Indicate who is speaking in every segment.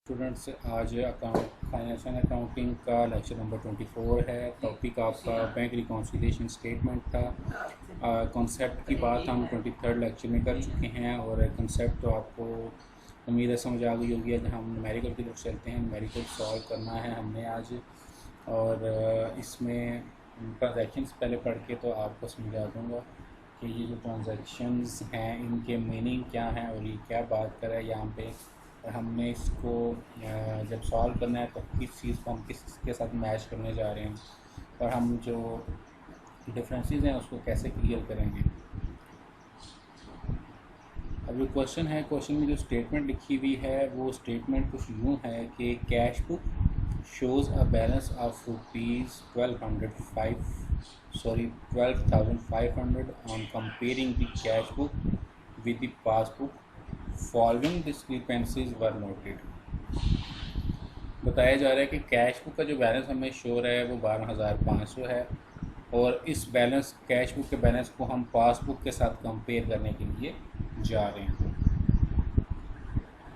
Speaker 1: Students, आज financial accounting का lecture number 24 है। टॉपिक आपका बैंक रिकॉन्सिलिएशन स्टेटमेंट था। कॉन्सेप्ट की बात हम 23rd लेक्चर में कर चुके हैं और कंसेप्ट तो आपको उम्मीद है समझ आ गई होगी। आज हम न्यूमेरिकल की तरफ चलते हैं। न्यूमेरिकल सॉल्व करना है हमने आज, और इसमें ट्रांजैक्शंस पहले पढ़ के तो आपको समझा दूँगा कि ये जो ट्रांजैक्शंस हैं इनके मीनिंग क्या हैं और ये क्या बात कर रहा है यहाँ पे। हमने इसको जब सॉल्व करना है तो किस चीज़ को हम किसके साथ मैच करने जा रहे हैं और हम जो डिफरेंसेस हैं उसको कैसे क्लियर करेंगे। अब जो क्वेश्चन है, क्वेश्चन में जो स्टेटमेंट लिखी हुई है वो स्टेटमेंट कुछ यूँ है कि cash book shows a balance of rupees 12,500 on comparing the cash book with the passbook. Following discrepancies were noted. बताया जा रहा है कि कैश बुक का जो बैलेंस हमें शो रहा है वो 12,500 है और इस बैलेंस कैश बुक के बैलेंस को हम पासबुक के साथ कंपेयर करने के लिए जा रहे हैं।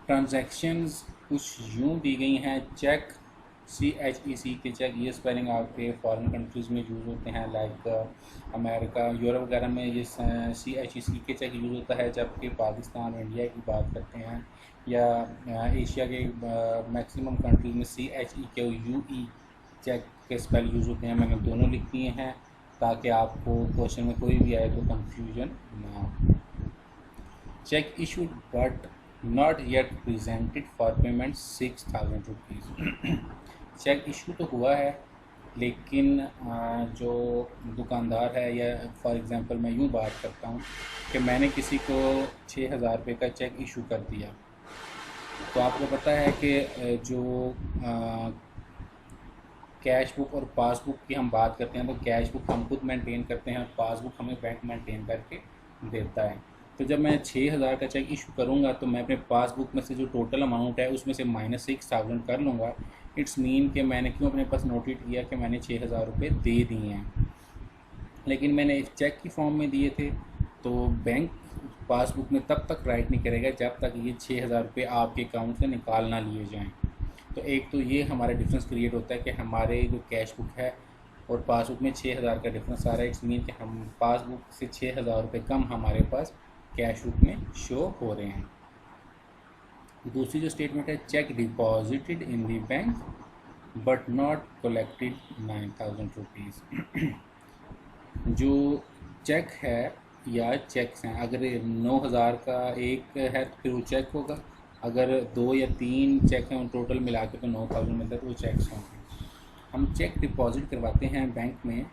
Speaker 1: ट्रांजैक्शंस कुछ यूँ दी गई हैं। चेक CHEC के चेक, ये स्पेलिंग आपके फॉरेन कंट्रीज़ में यूज़ होते हैं, लाइक अमेरिका, यूरोप वगैरह में ये CHEC के चेक यूज़ होता है, जबकि पाकिस्तान और इंडिया की बात करते हैं या एशिया के मैक्सिमम कंट्रीज़ में CHEQUE चेक के स्पेल यूज़ होते हैं। मैंने दोनों लिख दिए हैं ताकि आपको क्वेश्चन में कोई भी आए तो कंफ्यूजन ना हो। Cheque issued but not yet presented for payment 6,000 rupees. Cheque issue तो हुआ है लेकिन जो दुकानदार है, या फॉर एग्ज़ाम्पल मैं यूँ बात करता हूँ कि मैंने किसी को 6,000 रुपये का चेक इशू कर दिया, तो आपको पता है कि जो कैश बुक और पासबुक की हम बात करते हैं तो कैश बुक हम खुद मेंटेन करते हैं और पासबुक हमें बैंक मेंटेन करके देता है। तो जब मैं 6,000 का चेक इशू करूँगा तो मैं अपने पासबुक में से जो टोटल अमाउंट है उसमें से -6,000 कर लूँगा। इट्स मीन कि मैंने क्यों अपने पास नोटेट किया कि मैंने 6,000 रुपये दे दिए हैं, लेकिन मैंने एक चेक की फॉर्म में दिए थे। तो बैंक पासबुक में तब तक राइट नहीं करेगा जब तक ये 6,000 रुपये आपके अकाउंट से निकाल ना लिए जाएँ। तो एक तो ये हमारा डिफरेंस क्रिएट होता है कि हमारे जो कैश बुक है और पासबुक में 6,000 का डिफरेंस आ रहा है। इट्स मीन कि हम पासबुक से 6,000 रुपये कम हमारे पास कैश बुक में शो हो रहे हैं। दूसरी जो स्टेटमेंट है, check deposited in the bank but not collected 9,000 rupees. जो चेक है या चेक्स हैं, अगर 9,000 का एक है तो फिर वो चेक होगा, अगर 2 या 3 चेक हैं उन टोटल मिला के तो 9,000 मिलता है तो वो चेक्स होंगे। हम चेक डिपॉजिट करवाते हैं बैंक में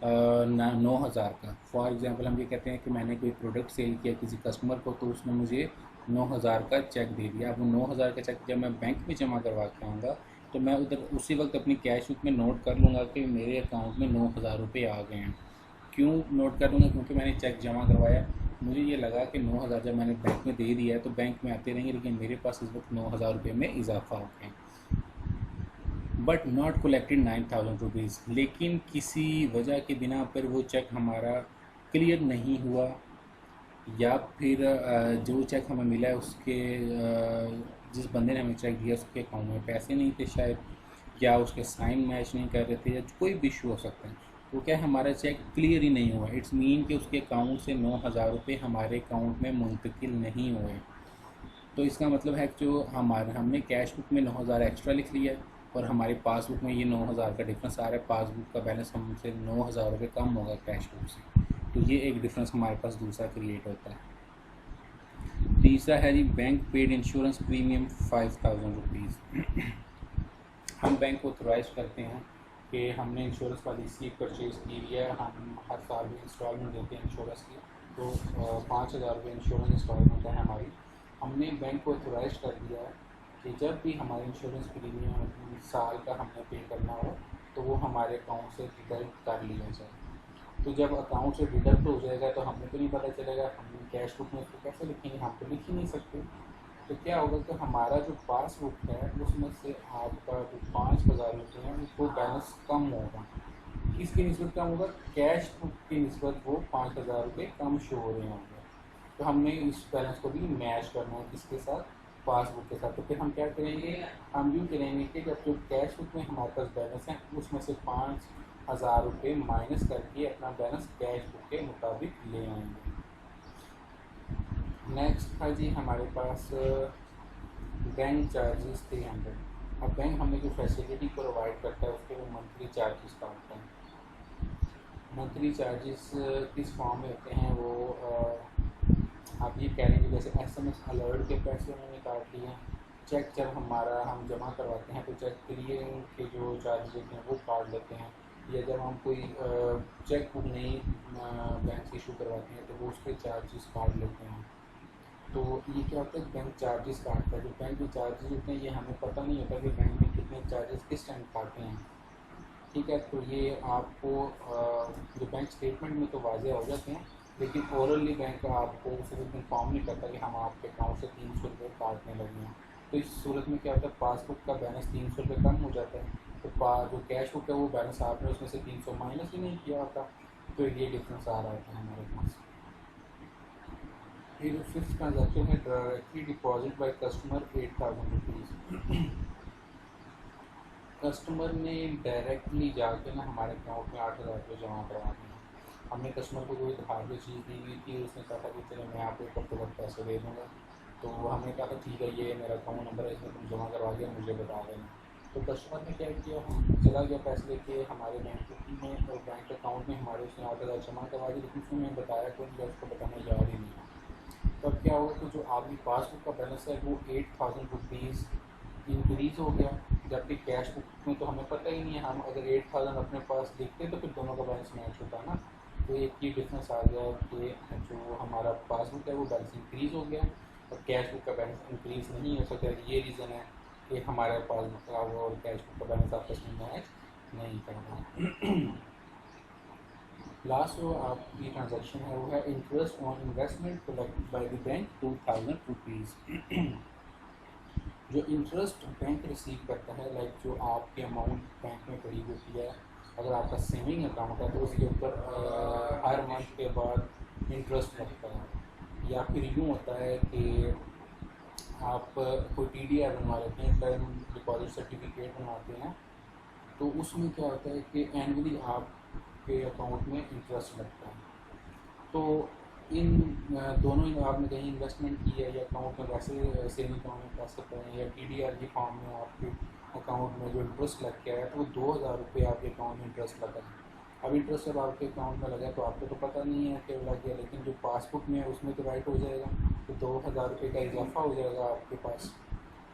Speaker 1: 9,000 का। फॉर एग्ज़ाम्पल हम ये कहते हैं कि मैंने कोई प्रोडक्ट सेल किया किसी कस्टमर को, तो उसने मुझे 9,000 का चेक दे दिया। अब वो 9,000 का चेक जब मैं बैंक में जमा करवा के आऊँगा तो मैं उधर उसी वक्त अपनी कैश बुक में नोट कर लूँगा कि मेरे अकाउंट में 9,000 रुपये आ गए हैं। क्यों नोट कर लूँगा? क्योंकि मैंने चेक जमा करवाया, मुझे ये लगा कि 9,000 जब मैंने बैंक में दे दिया है तो बैंक में आते रहेंगे, लेकिन मेरे पास इस वक्त 9,000 रुपये में इजाफा हो गया। बट नॉट कलेक्टेड 9,000 रुपीज़, लेकिन किसी वजह के बिना पर वो चेक हमारा क्लियर नहीं हुआ, या फिर जो चेक हमें मिला है उसके जिस बंदे ने हमें चेक दिया उसके अकाउंट में पैसे नहीं थे शायद, या उसके साइन मैच नहीं कर रहे थे, या कोई भी इशू हो सकता है। तो क्या हमारा चेक क्लियर ही नहीं हुआ। इट्स मीन कि उसके अकाउंट से 9,000 रुपये हमारे अकाउंट में मुंतकिल नहीं हुए। तो इसका मतलब है कि जो हमने कैश बुक में 9,000 एक्स्ट्रा लिख लिया और हमारी पासबुक में ये 9,000 का डिफरेंस आ रहा है। पासबुक का बैलेंस हमसे 9,000 रुपये कम होगा कैश बुक से, तो ये एक डिफरेंस हमारे पास दूसरा क्रिएट होता है। तीसरा है जी, bank paid insurance premium 5,000 rupees. हम बैंक को ऑथराइज करते हैं कि हमने इंश्योरेंस पॉलिसी परचेज़ की हुई है, हम हर साल में इंस्टॉलमेंट देते हैं इंश्योरेंस की, तो 5,000 रुपये इंश्योरेंस इंस्टॉलमेंट है हमारी। हमने बैंक को ऑथराइज कर दिया है कि जब भी हमारे इंश्योरेंस प्रीमियम साल का हमने पे करना हो तो वो हमारे अकाउंट से डिडक्ट कर लिया जाए। तो जब अकाउंट से डिडक्ट हो जाएगा तो हमें तो नहीं पता चलेगा, हम कैश बुक में उसको कैसे लिखेंगे, हम तो लिख ही नहीं सकते। तो क्या होगा कि हमारा जो पासबुक है उसमें से आपका जो 5,000 रुपये हैं वो बैलेंस कम होगा। किसकी निस्बत कम होगा? कैश बुक की निस्बत वो 5,000 रुपये कम शो हो रहे होंगे। तो हमने इस बैलेंस को भी मैच करना है किसके साथ? पासबुक के साथ। तो फिर हम क्या करेंगे, हम यूँ करेंगे कि जब जो कैश बुक में हमारे पास बैलेंस है उसमें से 5,000 रुपये माइनस करके अपना बैलेंस कैश बुक के मुताबिक ले आएंगे। नेक्स्ट था जी हमारे पास बैंक चार्जेस 300। अब बैंक हमें जो फैसिलिटी प्रोवाइड करता है उसके वो मंथली चार्जेस काटते हैं। मंथली चार्जेस किस फॉर्म में होते हैं वो आप ये कह लेंगे जैसे SMS अलर्ट के पैसे उन्होंने काट लिए, चेक जब हम जमा करवाते हैं तो चेक क्लियरिंग के जो चार्जेस होते हैं वो काट लेते हैं, या जब हम कोई चेक बुक नहीं बैंक से इशू करवाते हैं तो वो उसके चार्जेस काट लेते हैं। तो ये क्या होता है, बैंक चार्जेस काटता है। जो बैंक के चार्जेस होते हैं ये हमें पता नहीं होता कि बैंक ने कितने चार्जेस किस टाइम काटे हैं। ठीक है, तो ये आपको जो बैंक स्टेटमेंट में तो वाज़ेह हो जाते हैं, लेकिन ओरली बैंक आपको उस वक्त इन्फॉर्म नहीं करता कि हम आपके अकाउंट से 300 रुपये काटने लगे हैं। तो इस सूरत में क्या होता है, पासबुक का बैलेंस 300 रुपये कम हो जाता है, तो जो कैश बुक है वो बैलेंस आपने उसमें से 300 माइनस ही नहीं किया होता, तो ये डिफरेंस आ रहा होता है हमारे पास। फिर फिफ्थ ट्रांजेक्शन है directly deposit by customer 8,000 rupees. Customer ने डायरेक्टली जाके ना हमारे अकाउंट में 8,000 रुपये जमा करवा दिए। हमने कस्टमर को कोई हार्डवेयर चीज़ दी हुई थी, उसने कहा था कि चलो मैं आपको एक हफ्ते तक पैसे दे दूँगा। तो हमने कहा था ठीक है ये मेरा अकाउंट नंबर है, इसमें तुम जमा करवा दिया, मुझे बता देना। तो कस्टमर ने क्या किया, हम चला गया पैसे लेके हमारे बैंक में, और बैंक अकाउंट में हमारे उसने 8,000 जमा करवा दी, लेकिन उसने हमें बताया कोई नहीं, उसको बताना याद ही नहीं। तो अब क्या होगा कि जो आपकी पासबुक का बैलेंस है वो 8,000 रुपीज़ इंक्रीज़ हो गया, जबकि कैश बुक में तो हमें पता ही नहीं है। हम अगर 8,000 अपने पास लिखते तो फिर दोनों का बैलेंस मैच होता ना। तो एक ये डिफरेंस आ गया कि जो हमारा पासबुक है वो बैलेंस इंक्रीज़ हो गया और कैश बुक का बैलेंस इंक्रीज़ नहीं हो सकता। ये रीज़न है कि हमारे पासबुक का और कैश बुक का बैलेंस आपस में मैच नहीं कर रहा। लास्ट जो आपकी ट्रांजैक्शन है वो है interest on investment collected by the bank 2,000 rupees. जो इंटरेस्ट बैंक रिसीव करता है, लाइक जो आपके अमाउंट बैंक में पड़ी होती है, अगर आपका सेविंग अकाउंट है तो उसके ऊपर हर मंथ के बाद इंटरेस्ट लगता है। या फिर यूँ होता है कि आप कोई TDR बनवा लेते हैं, टर्म डिपॉजिट सर्टिफिकेट बनवाते हैं, तो उसमें क्या होता है कि एनुअली आपके अकाउंट में इंटरेस्ट लगता है। तो इन दोनों ही आपने कहीं इन्वेस्टमेंट की है या अकाउंट में वैसे सेविंग अकाउंट में पैसे पड़े हैं या TDR की फॉर्म में आपके अकाउंट में जो इंटरेस्ट लग गया है, तो वो 2,000 रुपये आपके अकाउंट में इंटरेस्ट लगा है। अब इंटरेस्ट जब आपके अकाउंट में लगा तो आपको तो पता नहीं है कि लग गया, लेकिन जो पासबुक में है उसमें तो राइट हो जाएगा, तो 2,000 रुपये का इजाफा हो जाएगा आपके पास।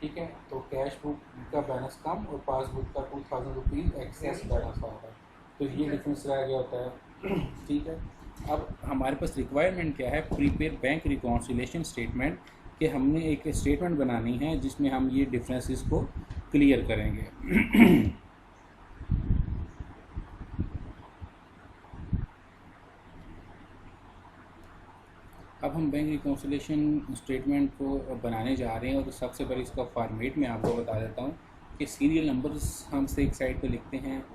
Speaker 1: ठीक है, तो कैश बुक का बैलेंस कम और पासबुक का 2,000 रुपीज़ एक्सेस बैलेंस आ रहा है, तो ये डिफरेंस रह गया होता है। ठीक है, अब हमारे पास रिक्वायरमेंट क्या है, प्रीपेयर बैंक रिकॉन्सिलेशन स्टेटमेंट, कि हमने एक स्टेटमेंट बनानी है जिसमें हम ये डिफरेंसेस को क्लियर करेंगे। अब हम बैंक रिकॉन्सिलेशन स्टेटमेंट को बनाने जा रहे हैं, और सबसे पहले इसका फॉर्मेट मैं आपको बता देता हूँ कि सीरियल नंबर्स हम से एक साइड पे लिखते हैं,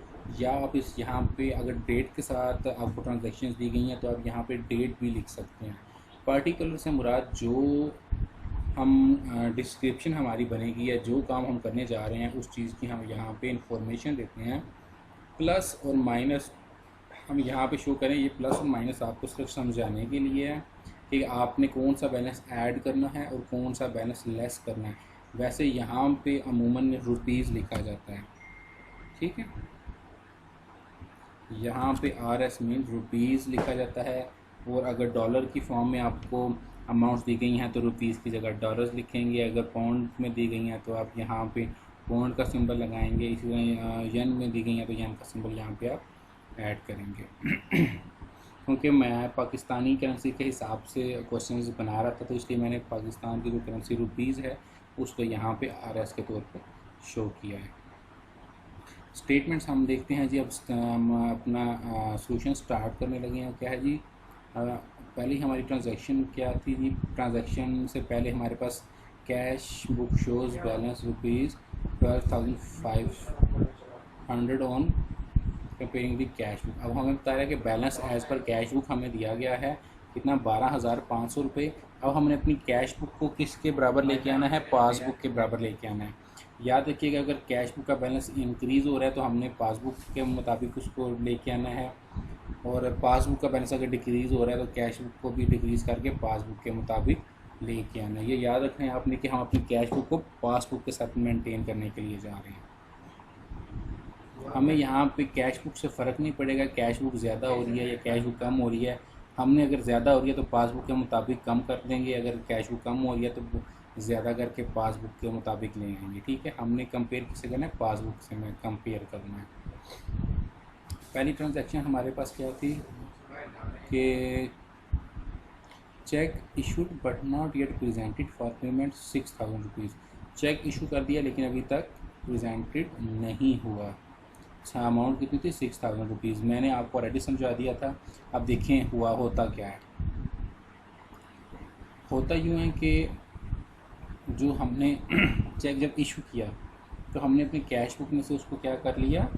Speaker 1: या आप इस यहाँ पे अगर डेट के साथ आपको ट्रांजैक्शंस दी गई हैं तो आप यहाँ पे डेट भी लिख सकते हैं। पार्टिकुलर से मुराद जो हम डिस्क्रिप्शन हमारी बनेगी या जो काम हम करने जा रहे हैं उस चीज़ की हम यहाँ पे इंफॉर्मेशन देते हैं। प्लस और माइनस हम यहाँ पे शो करें, ये प्लस और माइनस आपको सिर्फ समझाने के लिए है कि आपने कौन सा बैलेंस ऐड करना है और कौन सा बैलेंस लेस करना है। वैसे यहाँ पे अमूमन रुपीज़ लिखा जाता है, ठीक है, यहाँ पे RS मीन रुपीज़ लिखा जाता है। और अगर डॉलर की फॉर्म में आपको अमाउंट्स दी गई हैं तो रुपीज़ की जगह डॉलर्स लिखेंगे, अगर पाउंड में दी गई हैं तो आप यहाँ पे पाउंड का सिंबल लगाएंगे, इसी तरह येन में दी गई हैं तो येन का सिंबल यहाँ पे आप ऐड करेंगे। क्योंकि मैं पाकिस्तानी करेंसी के हिसाब से क्वेश्चंस बना रहा था, तो इसलिए मैंने पाकिस्तान की जो करेंसी रुपीज़ है उसको यहाँ पे RS के तौर पर शो किया है। स्टेटमेंट्स हम देखते हैं जी। अब हम अपना सोल्यूशन स्टार्ट करने लगे हैं। क्या है जी, पहले हमारी ट्रांजैक्शन क्या थी जी, ट्रांजैक्शन से पहले हमारे पास cash book shows balance rupees 12,500 on comparing the cash book. अब हमें बता रहा है कि बैलेंस एज़ पर कैश बुक हमें दिया गया है कितना, 12,500 रुपये। अब हमने अपनी कैश बुक को किसके बराबर लेके आना है, पासबुक के बराबर लेके आना है। याद रखिएगा अगर कैश बुक का बैलेंस इंक्रीज़ हो रहा है तो हमने पासबुक के मुताबिक उसको लेके आना है, और पासबुक का बैलेंस अगर डिक्रीज़ हो रहा है तो कैश बुक को भी डिक्रीज़ करके पासबुक के मुताबिक लेके आना है। ये याद रखें आपने कि हम अपनी कैश बुक को पासबुक के साथ मेंटेन करने के लिए जा रहे हैं। हमें यहाँ पे कैश बुक से फ़र्क नहीं पड़ेगा कैश बुक ज़्यादा हो रही है या कैश बुक कम हो रही है। हमने अगर ज़्यादा हो रही है तो पासबुक के मुताबिक कम कर देंगे, अगर कैश बुक कम हो रही है तो ज़्यादा करके पासबुक के मुताबिक ले आएंगे। ठीक है, हमने कंपेयर किससे करना है, पासबुक से मैं कंपेयर करना है। पहली ट्रांजैक्शन हमारे पास क्या थी कि cheque issued but not yet presented for payment 6000 rupees. Cheque issue कर दिया लेकिन अभी तक प्रेजेंटेड नहीं हुआ। अच्छा, अमाउंट कितनी थी, 6000 रुपीज़। मैंने आपको ऑलरेडी समझा दिया था। अब देखें हुआ होता क्या है। होता यूँ है कि जो हमने चेक जब इशू किया तो हमने अपनी कैश बुक में से उसको क्या कर लिया,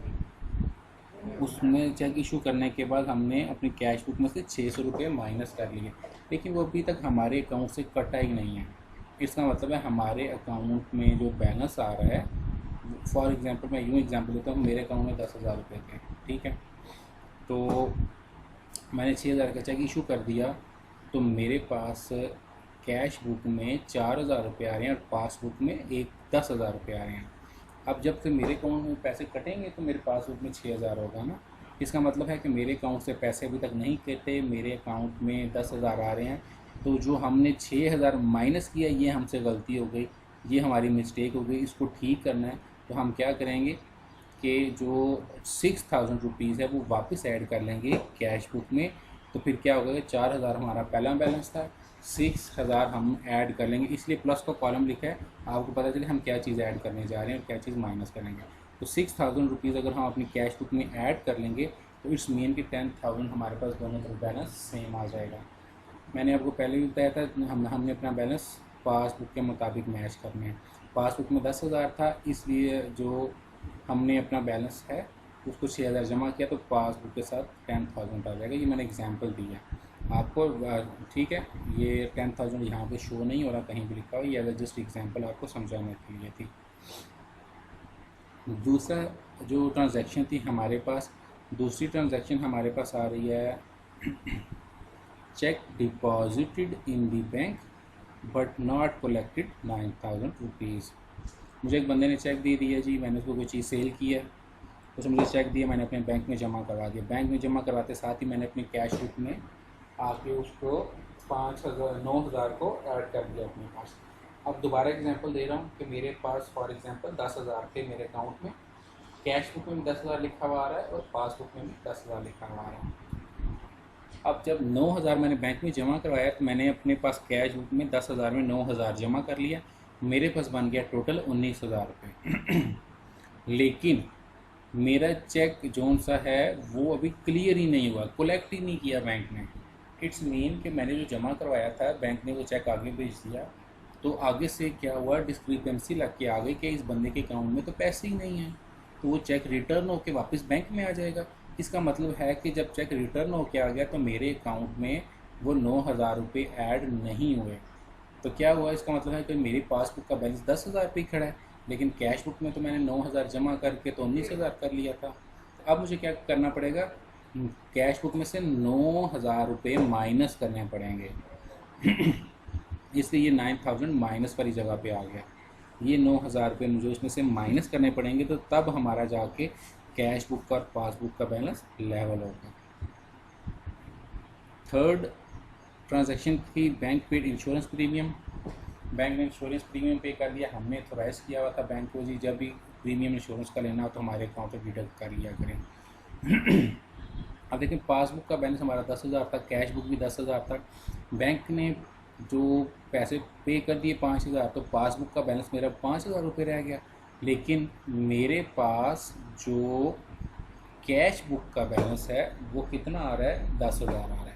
Speaker 1: उसमें चेक इशू करने के बाद हमने अपनी कैश बुक में से 600 रुपये माइनस कर लिए, लेकिन वो अभी तक हमारे अकाउंट से कटा ही नहीं है। इसका मतलब है हमारे अकाउंट में जो बैलेंस आ रहा है, फॉर एग्ज़ाम्पल मैं यूँ एग्ज़ाम्पल देता हूँ, मेरे अकाउंट में 10,000 रुपये थे। ठीक है, तो मैंने 6,000 का चेक इशू कर दिया तो मेरे पास कैश बुक में 4,000 रुपये आ रहे हैं और पासबुक में 10,000 रुपये आ रहे हैं। अब जब से मेरे अकाउंट में पैसे कटेंगे तो मेरे पासबुक में 6,000 होगा ना। इसका मतलब है कि मेरे अकाउंट से पैसे अभी तक नहीं कटे, मेरे अकाउंट में 10,000 आ रहे हैं। तो जो हमने 6,000 माइनस किया ये हमसे गलती हो गई, ये हमारी मिस्टेक हो गई। इसको ठीक करना है तो हम क्या करेंगे कि जो 6,000 रुपीज़ है वो वापस ऐड कर लेंगे कैश बुक में। तो फिर क्या होगा कि 4,000 हमारा पहला बैलेंस था, 6,000 हम ऐड कर लेंगे, इसलिए प्लस का कॉलम लिखा है, आपको पता चले हम क्या चीज़ ऐड करने जा रहे हैं और क्या चीज़ माइनस करेंगे। तो 6,000 रुपीज़ अगर हम अपनी कैश बुक में ऐड कर लेंगे तो इट्स मीन कि 10,000 हमारे पास दोनों तरफ बैलेंस सेम आ जाएगा। मैंने आपको पहले भी बताया था हमने अपना बैलेंस पासबुक के मुताबिक मैच करना है। पासबुक में 10,000 था, इसलिए जो हमने अपना बैलेंस है उसको 6,000 जमा किया तो पासबुक के साथ 10,000 आ जाएगा। ये मैंने एग्जांपल दिया आपको, ठीक है। ये 10,000 यहाँ पे शो नहीं हो रहा, कहीं भी लिखा हो, ये अगर जस्ट एग्जांपल आपको समझाने के लिए थी। दूसरा जो ट्रांजैक्शन थी हमारे पास, दूसरी ट्रांजैक्शन हमारे पास आ रही है check deposited in the bank but not collected 9,000 rupees. मुझे एक बंदे ने चेक दे दिया जी, मैंने उसको कोई चीज़ सेल की है, उसने मुझे चेक दिया, मैंने अपने बैंक में जमा करवा दिया। बैंक में जमा करवाते साथ ही मैंने अपनी कैश बुक में आके उसको 9,000 को ऐड कर दिया अपने पास। अब दोबारा एग्जांपल दे रहा हूँ कि मेरे पास फॉर एग्जांपल 10,000 थे मेरे अकाउंट में, कैश बुक में भी 10,000 लिखा हुआ आ रहा है और पासबुक में भी 10,000 लिखा हुआ आ रहा है। अब जब 9,000 मैंने बैंक में जमा करवाया तो मैंने अपने पास कैश बुक में 10,000 में 9,000 जमा कर लिया, मेरे पास बन गया टोटल 19,000 रुपये। लेकिन मेरा चेक जोन सा है वो अभी क्लियर ही नहीं हुआ, कलेक्ट ही नहीं किया बैंक ने। इट्स मीन कि मैंने जो जमा करवाया था बैंक ने वो चेक आगे भेज दिया, तो आगे से क्या हुआ, डिस्क्रिपेंसी लग के आ गई कि इस बंदे के अकाउंट में तो पैसे ही नहीं हैं, तो वो चेक रिटर्न होकर वापस बैंक में आ जाएगा। इसका मतलब है कि जब चेक रिटर्न होकर आ गया तो मेरे अकाउंट में वो 9,000 रुपये ऐड नहीं हुए। तो क्या हुआ, इसका मतलब है कि मेरी पासबुक का बैलेंस 10,000 रुपये खड़ा है, लेकिन कैश बुक में तो मैंने 9,000 जमा करके तो 19,000 कर लिया था। तो अब मुझे क्या करना पड़ेगा, कैश बुक में से 9,000 रुपये माइनस करने पड़ेंगे। इसलिए ये 9,000 माइनस वाली जगह पे आ गया। ये 9,000 रुपये मुझे उसमें से माइनस करने पड़ेंगे, तो तब हमारा जाके कैश बुक और पासबुक का बैलेंस लेवल होगा। थर्ड ट्रांजैक्शन थी bank paid insurance premium. Bank ने इंश्योरेंस प्रीमियम पे कर दिया, हमने ऑथोराइज़ किया हुआ था बैंक को जी जब भी प्रीमियम इंश्योरेंस का लेना हो तो हमारे अकाउंट से डिडक्ट कर लिया करें। अब देखिए पासबुक का बैलेंस हमारा 10,000 था, कैश बुक भी 10,000 था, बैंक ने जो पैसे पे कर दिए 5,000, तो पासबुक का बैलेंस मेरा 5,000 रुपये रह गया। लेकिन मेरे पास जो कैश बुक का बैलेंस है वो कितना आ रहा है, 10,000 आ रहा है।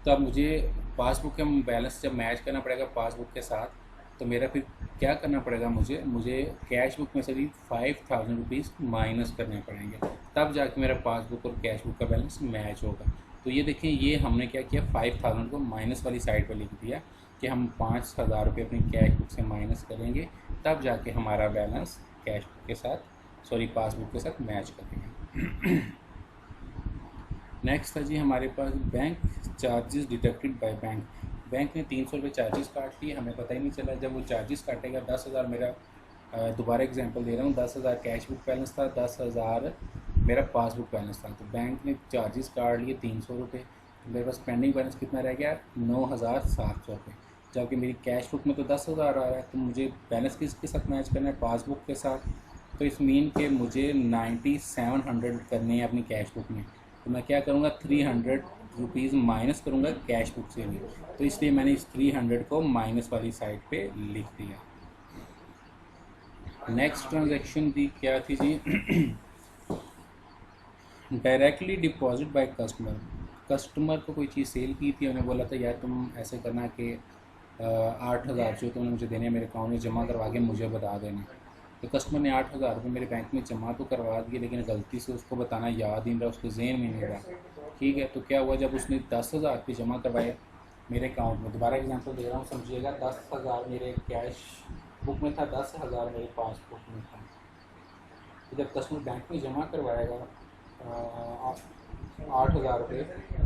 Speaker 1: तो अब मुझे पासबुक का बैलेंस जब मैच करना पड़ेगा पासबुक के साथ, तो मेरा फिर क्या करना पड़ेगा, मुझे कैश बुक में से भी 5,000 रुपीज़ माइनस करने पड़ेंगे, तब जाके मेरा पासबुक और कैश बुक का बैलेंस मैच होगा। तो ये देखें, ये हमने क्या किया, 5,000 को माइनस वाली साइड पर लिख दिया कि हम 5,000 रुपये अपनी कैश बुक से माइनस करेंगे, तब जाके हमारा बैलेंस कैश बुक के साथ पासबुक के साथ मैच करेंगे। नेक्स्ट था जी हमारे पास bank charges deducted by bank. Bank ने 300 रुपये चार्जेस काट लिए, हमें पता ही नहीं चला। जब वो चार्जेस काटेगा 10,000 मेरा, दोबारा एग्जांपल दे रहा हूँ, 10,000 कैश बुक बैलेंस था, 10,000 मेरा पासबुक बैलेंस था। तो बैंक ने चार्जेस काट लिए 300 रुपये, मेरे पास पेंडिंग बैलेंस कितना रह गया, 9,700 रुपये। जबकि मेरी कैश बुक में तो 10,000 आ रहा है, तो मुझे बैलेंस किसके साथ मैच करना है, पासबुक के साथ। तो इस मीन के मुझे 9700 करने हैं अपनी कैश बुक में। तो मैं क्या करूँगा, 300 रुपीज़ माइनस करूँगा कैश बुक से भी। तो इसलिए मैंने इस 300 को माइनस वाली साइड पे लिख दिया। नेक्स्ट ट्रांजैक्शन दी क्या थी जी, directly deposit by customer. Customer को कोई चीज़ सेल की थी, उन्हें बोला था यार तुम ऐसे करना कि 8,000 जो तुमने मुझे देने मेरे अकाउंट में जमा करवा के मुझे बता देना। तो कस्टमर ने 8,000 रुपये मेरे बैंक में जमा तो करवा दिए, लेकिन गलती से उसको बताना याद ही नहीं रहा, उसके ज़हन में नहीं रहा। ठीक है, तो क्या हुआ, जब उसने 10,000 रुपये जमा करवाए मेरे अकाउंट में, दोबारा एग्जांपल दे रहा हूँ समझिएगा, 10,000 मेरे कैश बुक में था, 10,000 मेरे पासबुक में था। तो जब कस्टमर बैंक में जमा करवाएगा 8,000 रुपये,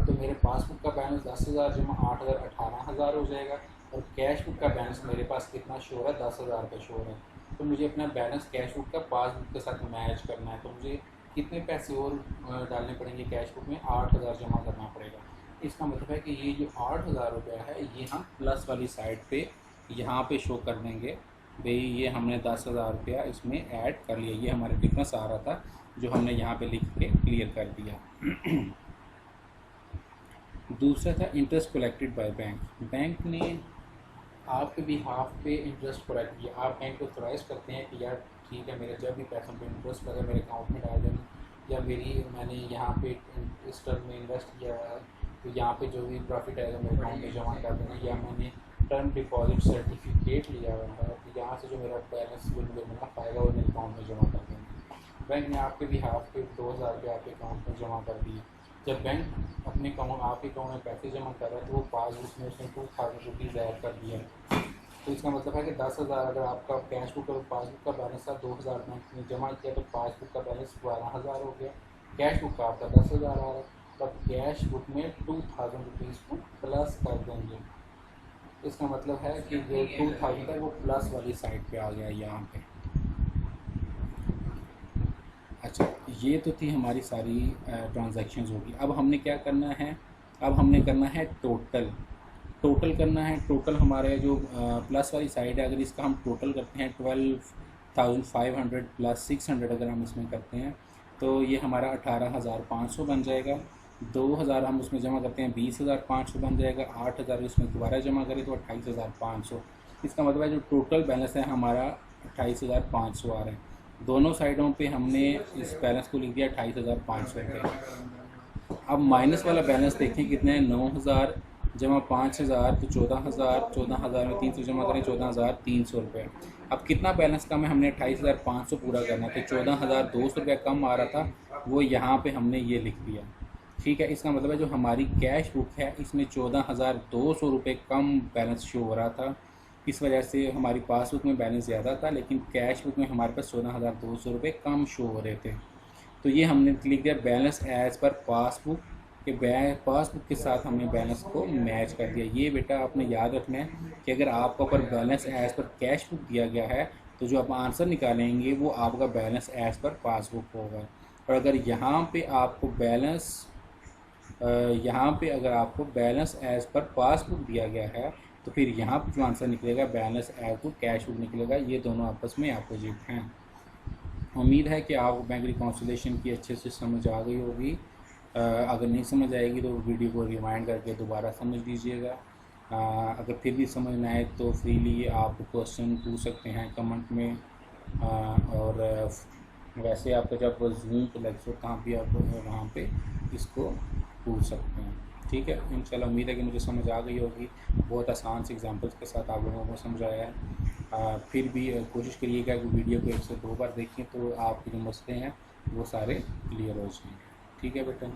Speaker 1: तो मेरे पासबुक का बैलेंस 10,000 जमा 8,000 18,000 हो जाएगा, और कैश बुक का बैलेंस मेरे पास कितना शो है, 10,000 रुपये शो है। तो मुझे अपना बैलेंस कैश बुक का पासबुक के साथ मैच करना है, तो मुझे कितने पैसे और डालने पड़ेंगे कैश बुक में, 8,000 जमा करना पड़ेगा। इसका मतलब है कि ये जो 8,000 रुपया है, ये हम प्लस वाली साइड पे यहाँ पे शो कर देंगे, भाई ये हमने 10,000 रुपया इसमें ऐड कर लिया। ये हमारा डिफरेंस आ रहा था जो हमने यहाँ पे लिख के क्लियर कर दिया। दूसरा था interest collected by bank. Bank ने आपके भी हाफ पे इंटरेस्ट कलेक्ट किया। आप बैंक को ऑथराइज करते हैं कि यार ठीक है, मेरे जब भी पैसों पे इंटरेस्ट लगा मेरे अकाउंट में डाल देना, या मैंने यहाँ पे इस टर्म में इन्वेस्ट किया है तो यहाँ पे जो भी प्रॉफिट आएगा मेरे अकाउंट में जमा कर देना, या मैंने टर्म डिपॉजिट सर्टिफिकेट लिया हुआ है तो यहाँ से जो मेरा बैलेंस जो मुझे मुनाफा आएगा वो मेरे अकाउंट में जमा कर देना। बैंक ने आपके भी हाफ पे 2,000 रुपये आपके अकाउंट में जमा कर दिए। जब बैंक अपने अकाउंट आपके अकाउंट में पैसे जमा कर रहा है तो वो पासबुक में उसने 2,000 रुपीज़ ऐड कर दिया। तो इसका मतलब है कि 10,000 अगर आपका कैश बुक और पासबुक का बैलेंस था, 2,000 बैंक ने जमा किया, तो पासबुक का बैलेंस 12,000 हो गया, कैश बुक का आपका 10,000 आ रहा है, तब कैश बुक में 2,000 रुपीज़ को प्लस कर देंगे। इसका मतलब है कि जो 2,000 है वो प्लस वाली साइड पे आ गया यहाँ पे। अच्छा, ये तो थी हमारी सारी ट्रांजैक्शंस होगी। अब हमने क्या करना है, अब हमने करना है टोटल करना है। टोटल हमारे जो प्लस वाली साइड है, अगर इसका हम टोटल करते हैं 12,500 प्लस 600 अगर हम इसमें करते हैं तो ये हमारा 18,500 बन जाएगा। 2,000 हम उसमें जमा करते हैं 20,500 बन जाएगा। 8,000 इसमें दोबारा जमा करें तो 28,500। इसका मतलब है जो टोटल बैलेंस है हमारा 28,500 आ रहा है। दोनों साइडों पे हमने इस बैलेंस को लिख दिया 28,500 रुपये। अब माइनस वाला बैलेंस देखें कितने हैं, 9,000 जमा 5,000 तो 14,000, 14,000 में 300 जमा करें 14,300 रुपये। अब कितना बैलेंस कम है, हमने 28,500 पूरा करना है, तो 14,200 रुपया कम आ रहा था, वो यहाँ पे हमने ये लिख दिया। ठीक है, इसका मतलब है जो हमारी कैश बुक है इसमें 14,200 रुपये कम बैलेंस शो हो रहा था। इस वजह से हमारी पासबुक में बैलेंस ज़्यादा था, लेकिन कैश बुक में हमारे पास 14,200 रुपये कम शो हो रहे थे। तो ये हमने लिख दिया बैलेंस एज़ पर पासबुक के, पासबुक के साथ हमने बैलेंस को मैच कर दिया। ये बेटा आपने याद रखना है कि अगर आपका ऊपर बैलेंस एज़ पर कैश बुक दिया गया है तो जो आप आंसर निकालेंगे वो आपका बैलेंस एज़ पर पासबुक होगा। और अगर यहाँ पे आपको बैलेंस अगर आपको बैलेंस एज़ पर पासबुक दिया गया है तो फिर यहाँ पर जो आंसर निकलेगा बैलेंस एज़ पर कैश बुक निकलेगा। ये दोनों आपस में अपोजिट हैं। उम्मीद है कि आपको बैंक रिकॉन्सिलेशन की अच्छे से समझ आ गई होगी। अगर नहीं समझ आएगी तो वीडियो को रिवाइंड करके दोबारा समझ लीजिएगा। अगर फिर भी समझ ना आए तो फ्रीली आप क्वेश्चन पूछ सकते हैं कमेंट में। और वैसे आपका जब जूम पे लेक्चर कहाँ भी आप वहाँ पे इसको पूछ सकते हैं। ठीक है, इंशाल्लाह उम्मीद है कि मुझे समझ आ गई होगी। बहुत आसान से एग्जांपल्स के साथ आप लोगों को समझाया है। फिर भी कोशिश करिएगा कि वीडियो को 1 से 2 बार देखें तो आपके जो मसले हैं वो सारे क्लियर हो जाएंगे। ठीक है बेटा।